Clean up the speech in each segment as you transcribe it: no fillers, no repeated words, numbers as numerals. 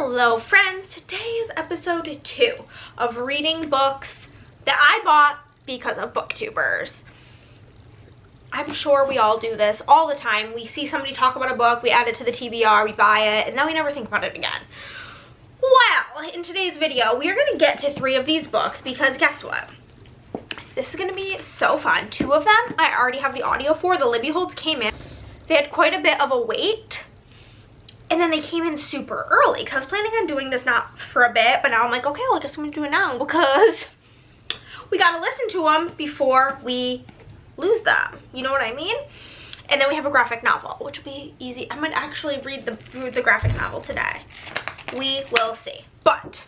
Hello friends, today is episode 2 of reading books that I bought because of BookTubers. I'm sure we all do this all the time. We see somebody talk about a book, we add it to the TBR, we buy it, and then we never think about it again. Well, in today's video, we are going to get to 3 of these books because guess what? This is going to be so fun. 2 of them I already have the audio for. The Libby holds came in. They had quite a bit of a wait. And then they came in super early because I was planning on doing this not for a bit, but now I'm like, okay, well, I guess I'm going to do it now because we got to listen to them before we lose them. You know what I mean? And then we have a graphic novel, which will be easy. I might actually read the graphic novel today. We will see. But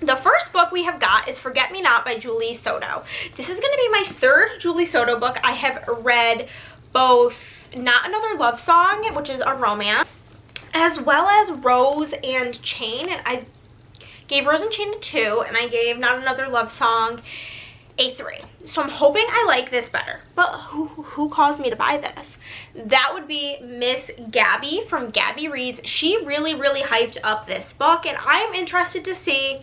the first book we have got is Forget Me Not by Julie Soto. This is going to be my 3rd Julie Soto book. I have read both Not Another Love Song, which is a romance, as well as Rose and Chain, and I gave Rose and Chain a 2, and I gave Not Another Love Song a 3. So I'm hoping I like this better. But who caused me to buy this? That would be Miss Gabby from Gabby Reads. She really hyped up this book, and I am interested to see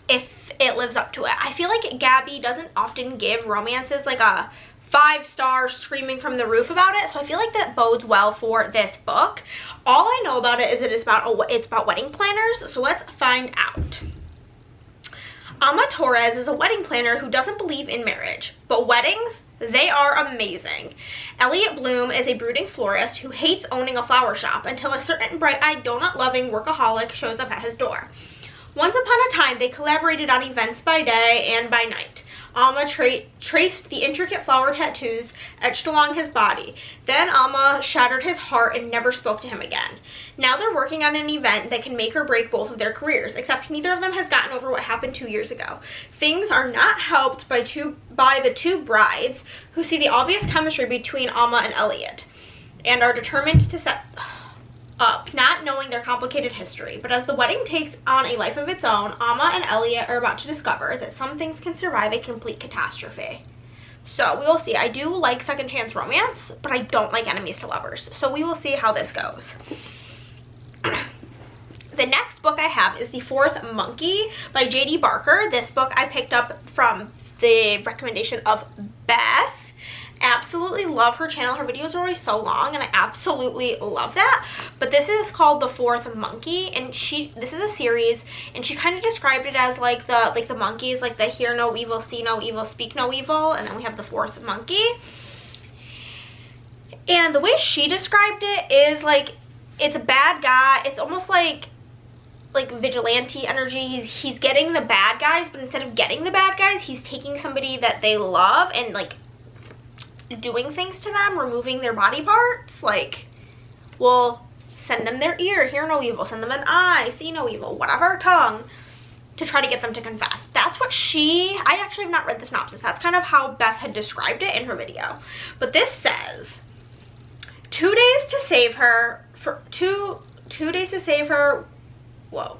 if it lives up to it. I feel like Gabby doesn't often give romances like a 5-star screaming from the roof about it, so I feel like that bodes well for this book. All I know about it is it's about wedding planners, so let's find out. Alma Torres is a wedding planner who doesn't believe in marriage, but weddings, they are amazing. Elliot Bloom is a brooding florist who hates owning a flower shop until a certain bright-eyed donut-loving workaholic shows up at his door. Once upon a time, they collaborated on events by day and by night. Alma traced the intricate flower tattoos etched along his body. Then Alma shattered his heart and never spoke to him again. Now they're working on an event that can make or break both of their careers, except neither of them has gotten over what happened 2 years ago. Things are not helped by the 2 brides who see the obvious chemistry between Alma and Elliot and are determined to set up, not knowing their complicated history. But as the wedding takes on a life of its own, Alma and Elliot are about to discover that some things can survive a complete catastrophe. So we will see. I do like second chance romance, but I don't like enemies to lovers. So we will see how this goes. The next book I have is The Fourth Monkey by J.D. Barker. This book I picked up from the recommendation of Beth. Absolutely love her channel. Her videos are always so long and I absolutely love that. But this is called The Fourth Monkey, and this is a series, and she kind of described it as like the monkeys, like the hear no evil, see no evil, speak no evil, and then we have the fourth monkey. And the way she described it is like it's a bad guy. It's almost like vigilante energy. He's getting the bad guys, but instead of getting the bad guys, he's taking somebody that they love and like doing things to them, removing their body parts. Like, we'll send them their ear, hear no evil, send them an eye, see no evil, whatever, tongue, to try to get them to confess. That's what I actually have not read the synopsis. That's kind of how Beth had described it in her video. But this says 2 days to save her for 2 days to save her. Whoa.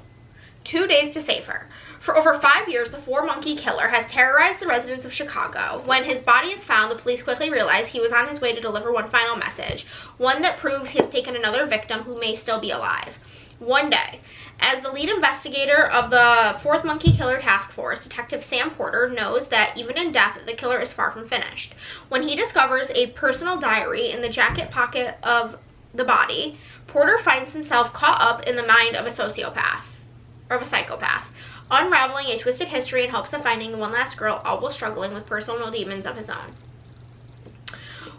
2 days to save her. For over 5 years, the 4-monkey killer has terrorized the residents of Chicago. When his body is found, the police quickly realize he was on his way to deliver one final message, one that proves he has taken another victim who may still be alive. One day, as the lead investigator of the 4th Monkey Killer Task Force, Detective Sam Porter knows that even in death, the killer is far from finished. When he discovers a personal diary in the jacket pocket of the body, Porter finds himself caught up in the mind of a psychopath, unraveling a twisted history in hopes of finding the one last girl, all while struggling with personal demons of his own.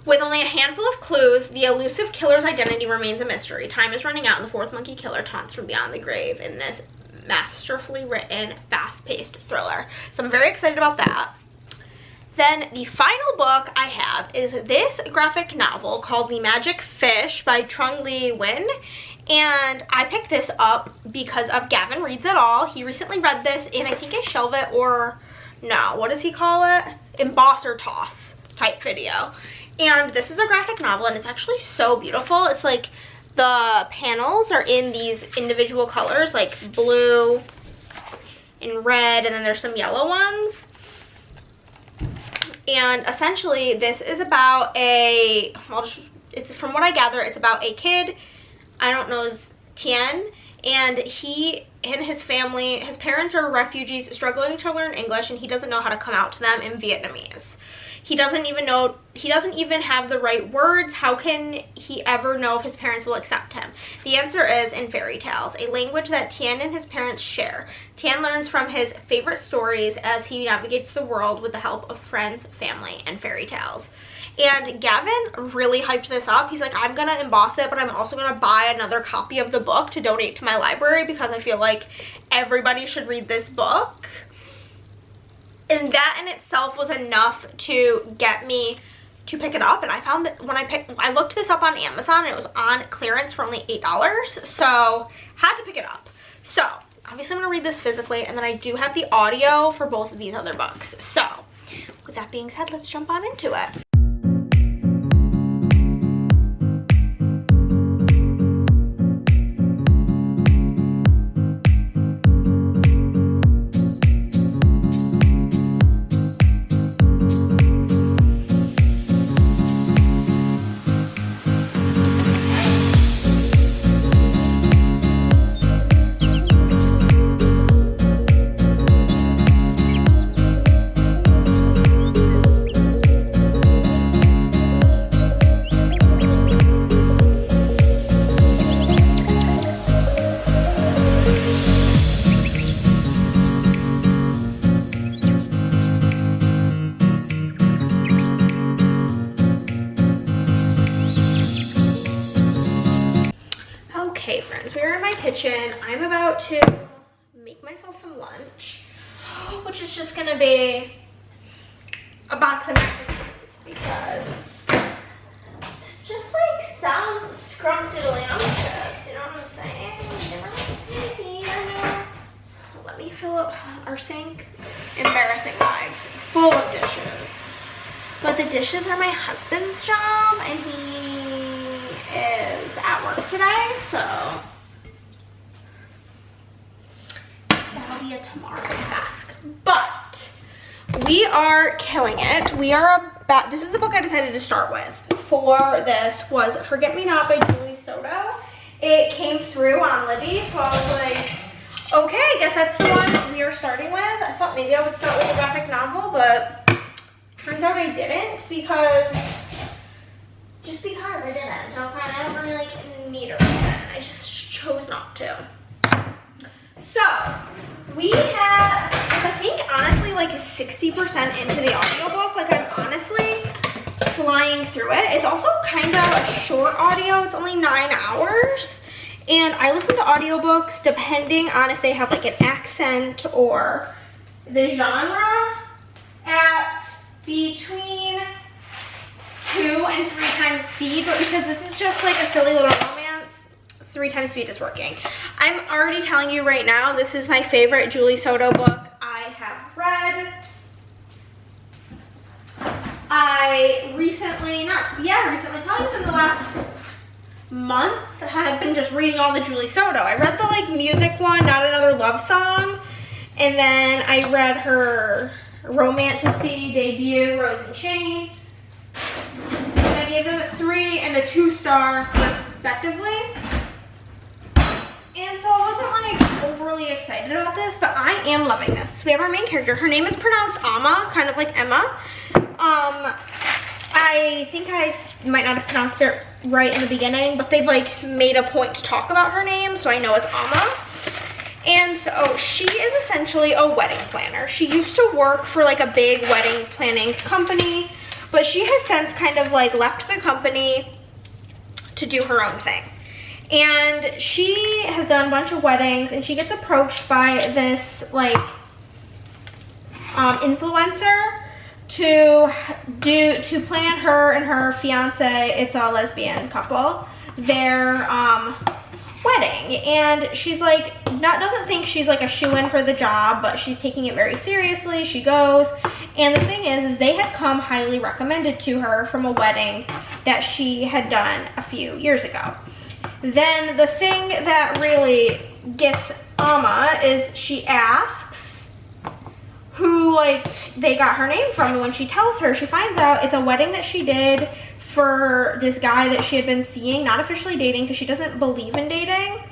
With only a handful of clues, the elusive killer's identity remains a mystery. Time is running out and the 4th monkey killer taunts from beyond the grave in this masterfully written, fast-paced thriller. So I'm very excited about that. Then the final book I have is this graphic novel called The Magic Fish by Trung Le Nguyen. And I picked this up because of Gavin Reads It All. He recently read this in, I think, a shelve it or, no, what does he call it? Emboss or toss type video. And this is a graphic novel, and it's actually so beautiful. It's like the panels are in these individual colors, like blue and red, and then there's some yellow ones. And essentially, this is about it's from what I gather, it's about a kid, I don't know, is Tien, and he and his family, his parents are refugees struggling to learn English, and he doesn't know how to come out to them in Vietnamese. He doesn't even have the right words. How can he ever know if his parents will accept him? The answer is in fairy tales, a language that Tien and his parents share. Tien learns from his favorite stories as he navigates the world with the help of friends, family, and fairy tales. And Gavin really hyped this up. He's like, I'm gonna emboss it, but I'm also gonna buy another copy of the book to donate to my library because I feel like everybody should read this book. And that in itself was enough to get me to pick it up. And I found that when I looked this up on Amazon, and it was on clearance for only $8. So had to pick it up. So obviously I'm gonna read this physically, and then I do have the audio for both of these other books. So with that being said, let's jump on into it. Okay friends, we're in my kitchen. I'm about to make myself some lunch, which is just gonna be a box of mac and cheese because this just like sounds scrumptious, you know what I'm saying? Yeah. Let me fill up our sink. Embarrassing vibes, full of dishes. But the dishes are my husband's job, and he is at work today, so that'll be a tomorrow task. But we are killing it. We are about, this is the book I decided to start with for this, was Forget Me Not by Julie Soto. It came through on Libby, so I was like, okay, I guess that's the one we are starting with. I thought maybe I would start with a graphic novel, but turns out I didn't just because I didn't. Okay, I don't really like need a reason. I just chose not to. So we have, I think honestly like 60% into the audiobook. Like I'm honestly flying through it. It's also kind of a short audio. It's only 9 hours. And I listen to audiobooks depending on if they have like an accent or the genre at between 2 and 3 times speed, but because this is just like a silly little romance, 3 times speed is working. I'm already telling you right now, this is my favorite Julie Soto book I have read. I recently, probably within the last month, have been just reading all the Julie Soto. I read the like music one, Not Another Love Song, and then I read her romantasy debut, Rose and Chain. And I gave them a 3 and a 2-star respectively. And so I wasn't like overly excited about this, but I am loving this. So we have our main character. Her name is pronounced Amma, kind of like Emma. I think I might not have pronounced it right in the beginning, but they've like made a point to talk about her name, so I know it's Amma. And so she is essentially a wedding planner. She used to work for like a big wedding planning company, but she has since kind of like left the company to do her own thing. And she has done a bunch of weddings, and she gets approached by this like influencer to plan her and her fiance, it's a lesbian couple, their wedding. And she's like, doesn't think she's like a shoo-in for the job, but she's taking it very seriously. She goes, and the thing is they had come highly recommended to her from a wedding that she had done a few years ago. Then the thing that really gets Amma is she asks who like they got her name from, and when she tells her, she finds out it's a wedding that she did for this guy that she had been seeing, not officially dating because she doesn't believe in dating.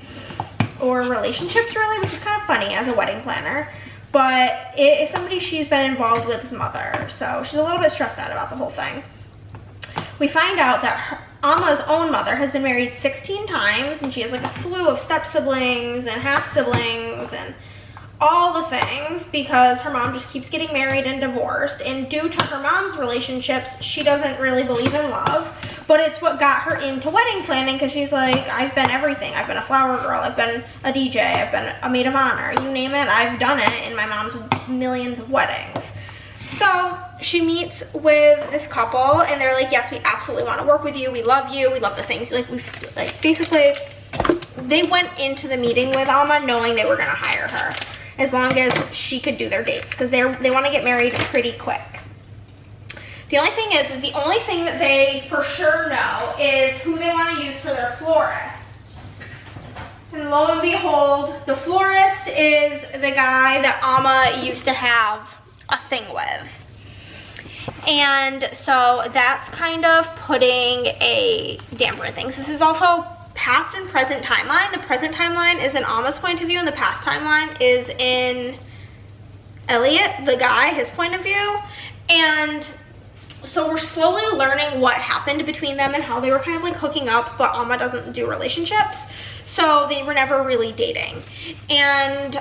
or relationships really, which is kind of funny as a wedding planner. But it is somebody she's been involved with's mother, so she's a little bit stressed out about the whole thing. We find out that Alma's own mother has been married 16 times, and she has like a slew of step siblings and half siblings and all the things, because her mom just keeps getting married and divorced, and due to her mom's relationships, she doesn't really believe in love, but it's what got her into wedding planning, because she's like, I've been everything. I've been a flower girl, I've been a DJ, I've been a maid of honor, you name it, I've done it in my mom's millions of weddings. So she meets with this couple, and they're like, yes, we absolutely want to work with you, we love the things, like, basically, they went into the meeting with Alma knowing they were going to hire her, as long as she could do their dates, because they want to get married pretty quick. The only thing is the only thing that they for sure know is who they want to use for their florist. And lo and behold, the florist is the guy that Alma used to have a thing with. And so that's kind of putting a damper in things. This is also past and present timeline. The present timeline is in Alma's point of view, and the past timeline is in Elliot, the guy, his point of view. And so we're slowly learning what happened between them and how they were kind of like hooking up, but Alma doesn't do relationships, so they were never really dating. And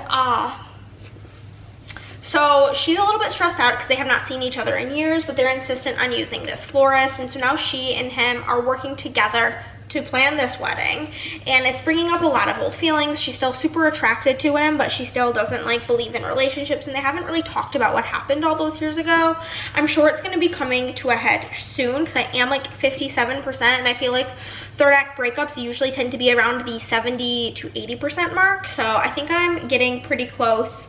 so she's a little bit stressed out because they have not seen each other in years, but they're insistent on using this florist, and so now she and him are working together to plan this wedding, and it's bringing up a lot of old feelings. She's still super attracted to him, but she still doesn't like believe in relationships, and they haven't really talked about what happened all those years ago. I'm sure it's going to be coming to a head soon, because I am like 57%, and I feel like third act breakups usually tend to be around the 70 to 80% mark, so I think I'm getting pretty close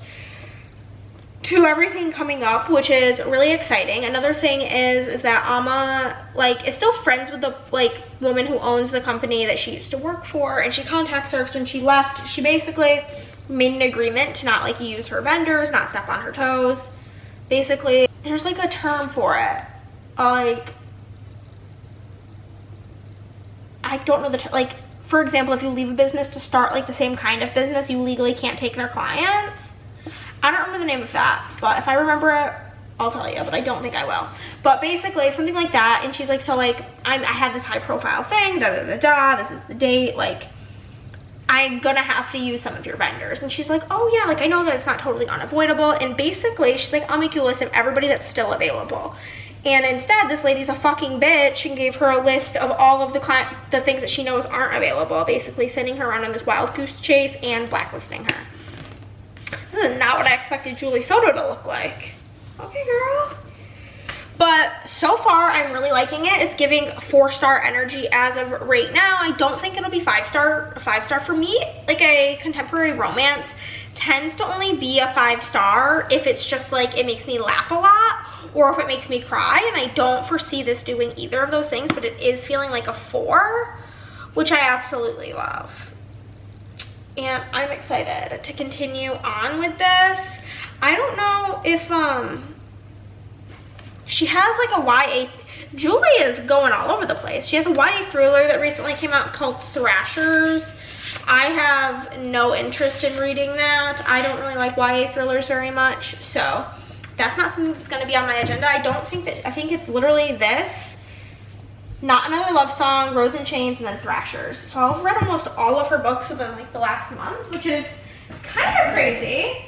to everything coming up, which is really exciting. Another thing is that Alma like is still friends with the like woman who owns the company that she used to work for, and she contacts her, because when she left, she basically made an agreement to not like use her vendors, not step on her toes. Basically, there's like a term for it, like I don't know the term. Like, for example, if you leave a business to start like the same kind of business, you legally can't take their clients. I don't remember the name of that, but if I remember it, I'll tell you, but I don't think I will. But basically, something like that, and she's like, so like, I have this high profile thing, this is the date, like, I'm gonna have to use some of your vendors. And she's like, oh yeah, like I know that it's not totally unavoidable, and basically, she's like, I'll make you a list of everybody that's still available. And instead, this lady's a fucking bitch and gave her a list of all of the things that she knows aren't available, basically sending her around on this wild goose chase and blacklisting her. This is not what I expected Julie Soto to look like. Okay, girl. But so far, I'm really liking it. It's giving 4-star energy as of right now. I don't think it'll be 5-star. 5-star for me, like a contemporary romance, tends to only be a 5-star if it's just like it makes me laugh a lot, or if it makes me cry. And I don't foresee this doing either of those things, but it is feeling like a 4, which I absolutely love. And I'm excited to continue on with this. I don't know if she has like a YA, Julie is going all over the place. She has a YA thriller that recently came out called Thrashers. I have no interest in reading that. I don't really like YA thrillers very much, so that's not something that's going to be on my agenda. I think it's literally this, Not Another Love Song, Rose and Chains, and then Thrashers. So I've read almost all of her books within like the last month, which is kind of crazy.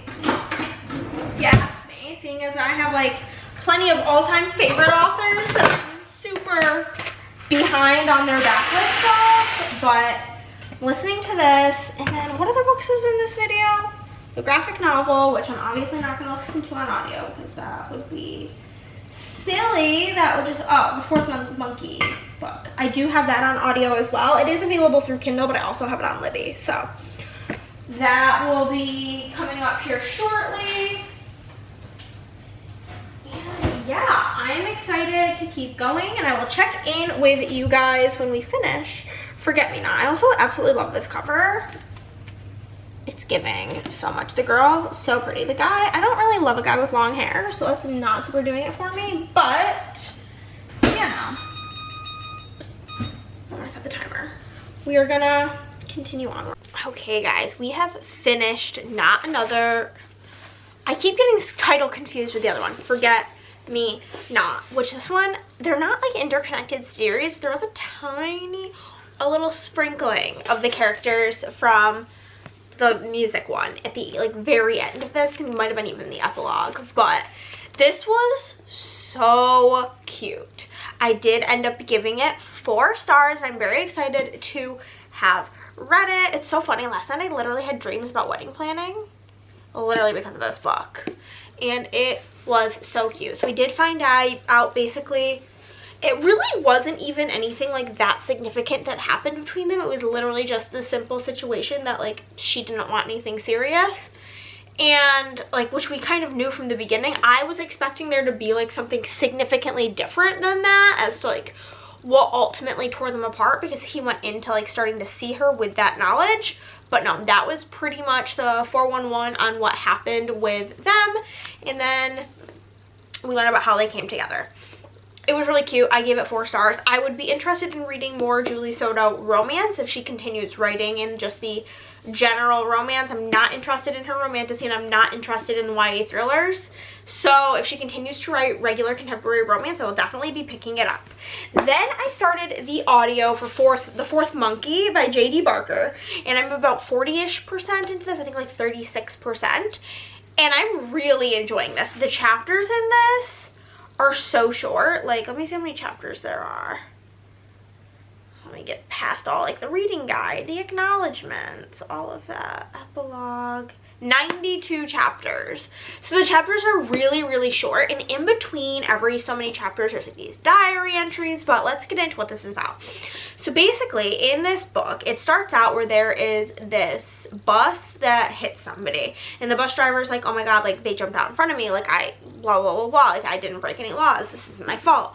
Yeah, me, seeing as I have like plenty of all-time favorite authors that I'm super behind on their backlist stuff. But listening to this, and then what other books is in this video? The graphic novel, which I'm obviously not going to listen to on audio because that would be silly. That would just, oh, the Fourth Monkey book. I do have that on audio as well. It is available through Kindle, but I also have it on Libby. So that will be coming up here shortly. And yeah, I'm excited to keep going, and I will check in with you guys when we finish Forget Me Not. I also absolutely love this cover. It's giving so much. The girl, so pretty. The guy, I don't really love a guy with long hair, so that's not super doing it for me, but you know. I'm gonna set the timer. We are gonna continue on. Okay guys, we have finished Not Another, I keep getting this title confused with the other one, Forget Me Not, which this one, they're not like interconnected series. There was a little sprinkling of the characters from the music one at the like very end of this. It might have been even the epilogue, but this was so cute. I did end up giving it 4 stars. I'm very excited to have read it. It's so funny. Last night I literally had dreams about wedding planning, literally because of this book, and it was so cute. So we did find out basically it really wasn't even anything like that significant that happened between them. It was literally just the simple situation that like she didn't want anything serious, and like, which we kind of knew from the beginning. I was expecting there to be like something significantly different than that as to like what ultimately tore them apart, because he went into like starting to see her with that knowledge. But no, that was pretty much the 411 on what happened with them, and then we learned about how they came together. It was really cute. I gave it 4 stars. I would be interested in reading more Julie Soto romance if she continues writing in just the general romance. I'm not interested in her romantasy, and I'm not interested in YA thrillers. So if she continues to write regular contemporary romance, I will definitely be picking it up. Then I started the audio for The Fourth Monkey by J.D. Barker, and I'm about 40-ish% into this. I think like 36%. And I'm really enjoying this. The chapters in this are so short. Like, let me see how many chapters there are. Let me get past all like the reading guide, the acknowledgements, all of that, epilogue. 92 chapters. So the chapters are really, really short, and in between every so many chapters there's like these diary entries. But let's get into what this is about. So basically in this book, it starts out where there is this bus that hits somebody, and the bus driver's like, oh my god, like they jumped out in front of me, like I blah blah blah blah, like I didn't break any laws, this isn't my fault.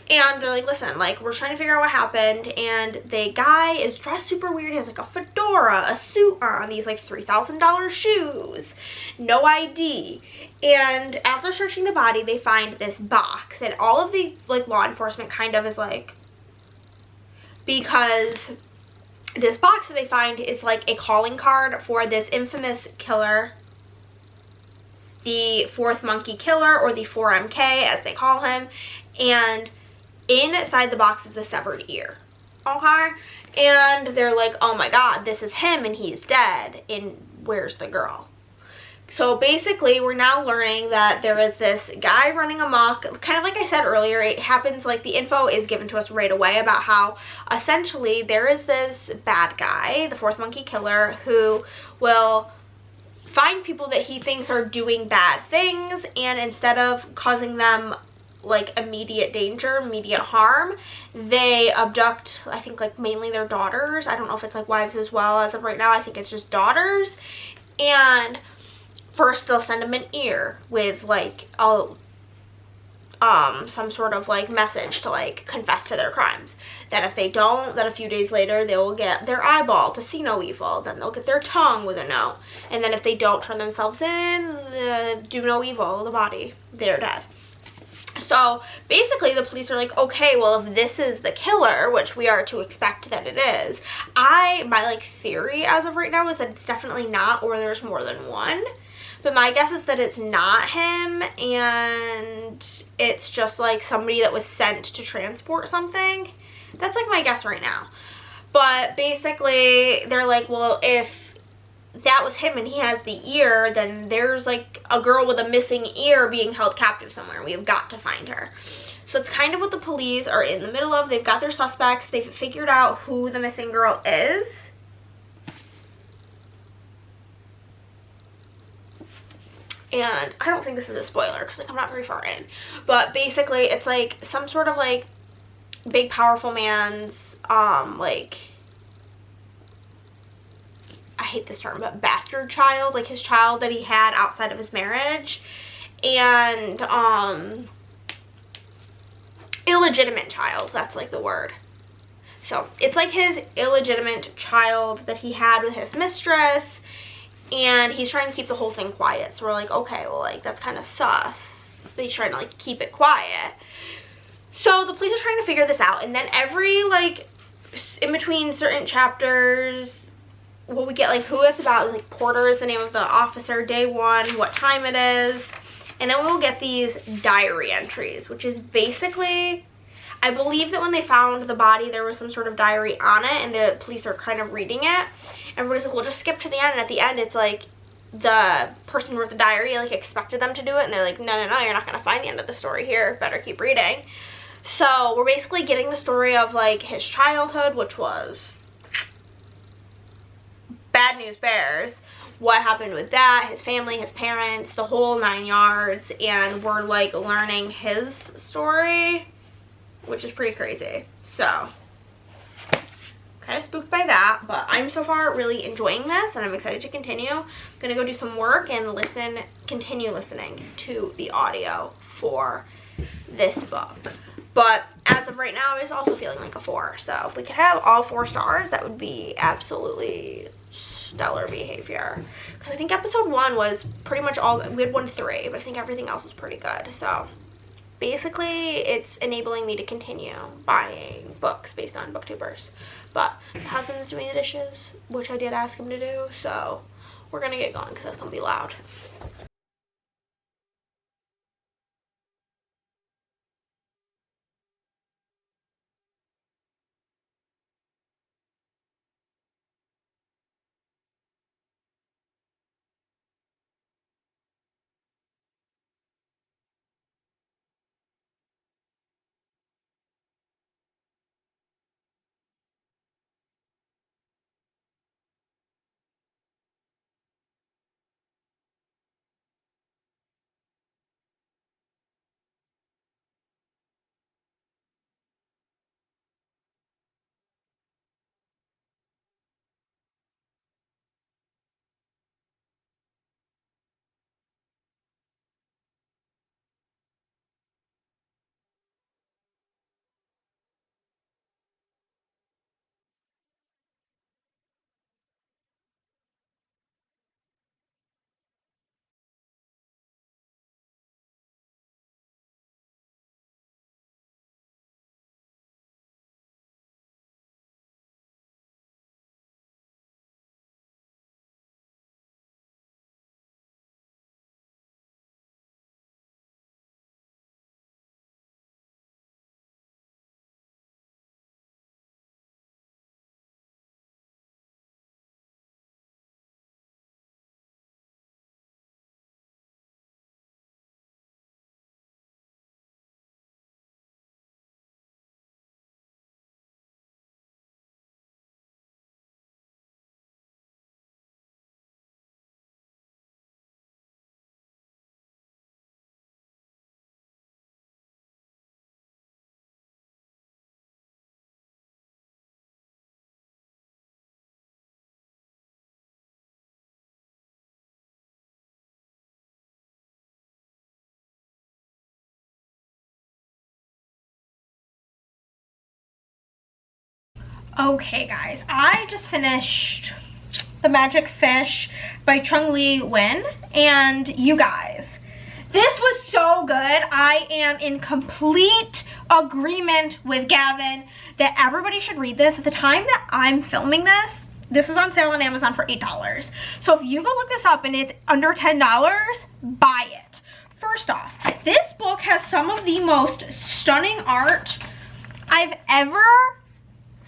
And they're like, listen, like we're trying to figure out what happened, and the guy is dressed super weird. He has like a fedora, a suit on, these like $3,000 shoes, no ID. And after searching the body, they find this box, and all of the like law enforcement kind of is like, because this box that they find is like a calling card for this infamous killer, the Fourth Monkey Killer, or the 4MK as they call him. And inside the box is a severed ear. Okay? And they're like, oh my god, this is him and he's dead, and where's the girl? So basically we're now learning that there is this guy running amok. Kind of like I said earlier, it happens like the info is given to us right away about how essentially there is this bad guy, the Fourth Monkey Killer, who will find people that he thinks are doing bad things, and instead of causing them like immediate danger, immediate harm, they abduct, I think like mainly their daughters. I don't know if it's like wives as well as of right now. I think it's just daughters. And first they'll send them an ear with like some sort of like message to like confess to their crimes. Then if they don't, then a few days later they will get their eyeball to see no evil. Then they'll get their tongue with a note. And then if they don't turn themselves in, do no evil, the body, they're dead. So basically the police are like, okay, well if this is the killer, which we are to expect that it is, my like theory as of right now is that it's definitely not, or there's more than one. But my guess is that it's not him, and it's just like somebody that was sent to transport something. That's like my guess right now. But basically they're like, well, if that was him and he has the ear, then there's like a girl with a missing ear being held captive somewhere. We have got to find her. So it's kind of what the police are in the middle of. They've got their suspects. They've figured out who the missing girl is. And I don't think this is a spoiler because like I'm not very far in. But basically it's like some sort of like big powerful man's like, I hate this term, but bastard child, like his child that he had outside of his marriage, and illegitimate child, that's like the word. So it's like his illegitimate child that he had with his mistress, and he's trying to keep the whole thing quiet. So we're like, okay, well like that's kind of sus that he's trying to like keep it quiet. So the police are trying to figure this out, and then every like in between certain chapters well, we get like who it's about, like Porter is the name of the officer, day 1, what time it is, and then we'll get these diary entries, which is basically, I believe that when they found the body there was some sort of diary on it, and the police are kind of reading it. Everybody's like, well, just skip to the end, and at the end it's like the person who wrote the diary like expected them to do it, and they're like, no, you're not gonna find the end of the story here, better keep reading. So we're basically getting the story of like his childhood, which was bad news bears, what happened with that, his family, his parents, the whole 9 yards, and we're like learning his story, which is pretty crazy. So kind of spooked by that, but I'm so far really enjoying this, and I'm excited to continue. I'm gonna go do some work and continue listening to the audio for this book. But as of right now, it's also feeling like a 4. So if we could have all 4 stars, that would be absolutely stellar behavior. Because I think episode 1 was pretty much all, we had 1 to 3, but I think everything else was pretty good. So basically, it's enabling me to continue buying books based on BookTubers. But my husband's doing the dishes, which I did ask him to do. So we're going to get going because that's going to be loud. Okay guys, I just finished The Magic Fish by Trung Le Nguyen, and you guys, this was so good. I am in complete agreement with Gavin that everybody should read this. At the time that I'm filming this, this is on sale on Amazon for $8. So if you go look this up and it's under $10, buy it. First off, this book has some of the most stunning art I've ever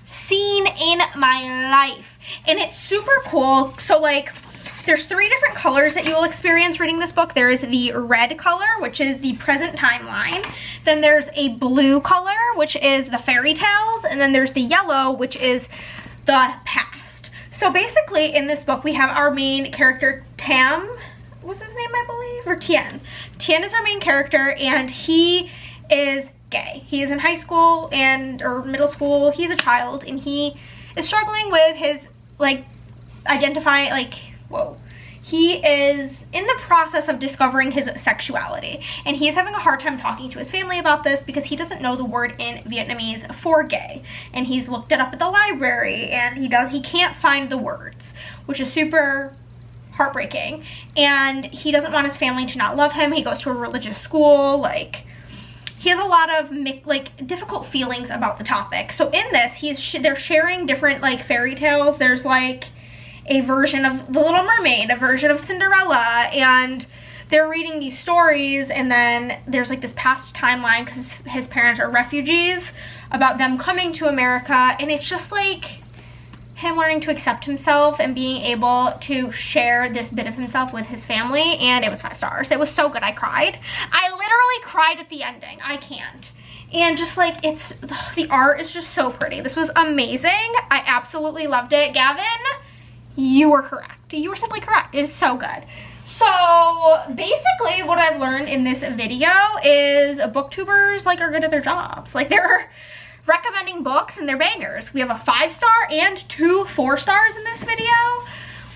seen in my life, and it's super cool. So like there's 3 different colors that you will experience reading this book. There is the red color, which is the present timeline, then there's a blue color, which is the fairy tales, and then there's the yellow, which is the past. So basically in this book we have our main character Tam, what's his name, I believe, or Tien. Tien is our main character, and he is gay. He is in high school or middle school. He's a child, and he is struggling with his he is in the process of discovering his sexuality, and he's having a hard time talking to his family about this because he doesn't know the word in Vietnamese for gay, and he's looked it up at the library and he can't find the words, which is super heartbreaking. And he doesn't want his family to not love him. He goes to a religious school. He has a lot of difficult feelings about the topic. So in this, they're sharing different fairy tales. There's a version of The Little Mermaid, a version of Cinderella, and they're reading these stories, and then there's like this past timeline because his parents are refugees, about them coming to America, and it's just like him learning to accept himself and being able to share this bit of himself with his family, and it was 5 stars. It was so good. I cried. I literally cried at the ending. I can't. And just like, the art is just so pretty. This was amazing. I absolutely loved it. Gavin, you were correct. You were simply correct. It is so good. So basically what I've learned in this video is booktubers like are good at their jobs. Like they're recommending books and they're bangers. We have a 5-star and 2 4-stars in this video.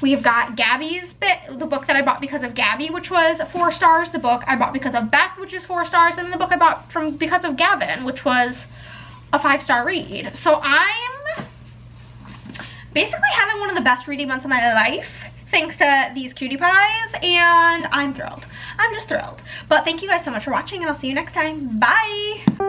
We've got Gabby's the book that I bought because of Gabby, which was 4 stars. The book I bought because of Beth, which is 4 stars. And the book I bought because of Gavin, which was a 5-star read. So I'm basically having one of the best reading months of my life, thanks to these cutie pies, and I'm thrilled. I'm just thrilled. But thank you guys so much for watching, and I'll see you next time. Bye!